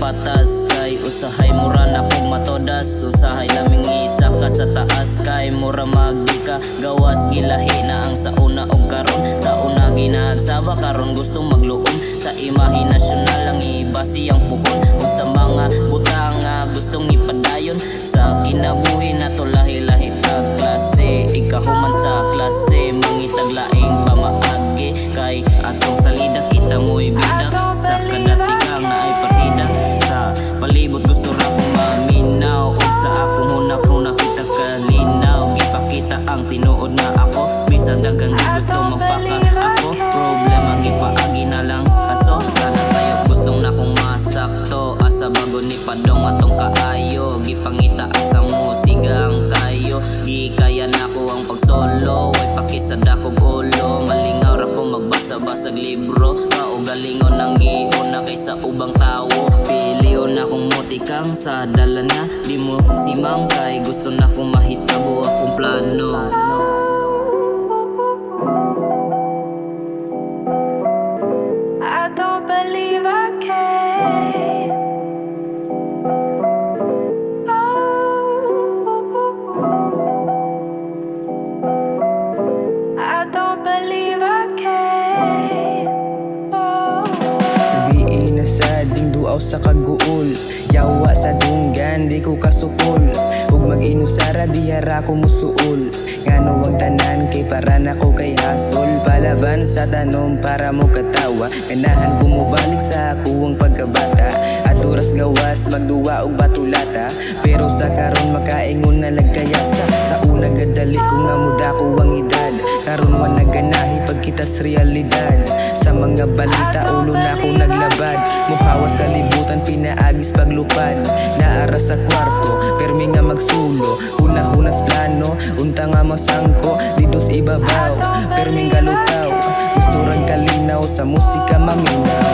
patas kay usahay mura na kog matodas. Usahay laming isa ka sa taas kay mura magika gawas gilahi na ang sauna og karon. Sauna ginagsaba karon gusto magluom sa imahinasyon na lang iba siyang puhon ug sa mga butang nga gustong ipadayon sa kinabuhi na to lahi-lahi tag klase. Ikahuman sa klase mangitag laing pamaagi kay atong salida kita mo'y bidak sa kadatigang na ay partida sa palibot gusto ra kong maminaw ug sa akong hunakuna kita kalinaw gipakita ang tinuod na ako bisan daghang di gusto magpaka ako problema gipaagi na lang aso kana sayo gustong na kong masakto asa bago ni padong atong kaayo gipangita asa musika ang kayo gikaya nako ang pagsolo way pakisada kog ulo malingaw ra ko magbasa-basag libro kaugalingon ang giuna kaysa ubang tawo pilion akong motikang sa dala na di mo simang kay gusto na kong mahitabo akong plano. I don't believe I can. I don't believe I can. Nabiin na sa duaw sa kaguol, yawa sa dunggan di ko kasukol. Ug mag-inusara dihara ko musuol, ngano ang tanan kay para nako kay hasol. Palaban sa tanom para mo katawa, ganahan ko mobalik sa akong pagkabata. At oras gawas magduwa og batulata, pero sa karon makaingon na lagkayasa. Sa una gadali ko nga muda ko ang edad, karon wa naganahi pagkitas realidad. Sa mga balita ulo na ko naglabad, muhawas kalibutan pinaagis paglupad. Naara sa kwarto permi nga magsulo, una-hunas plano unta nga masangko ditos ibabaw permi galukaw. Gusto rang kalinaw sa musika maminaw.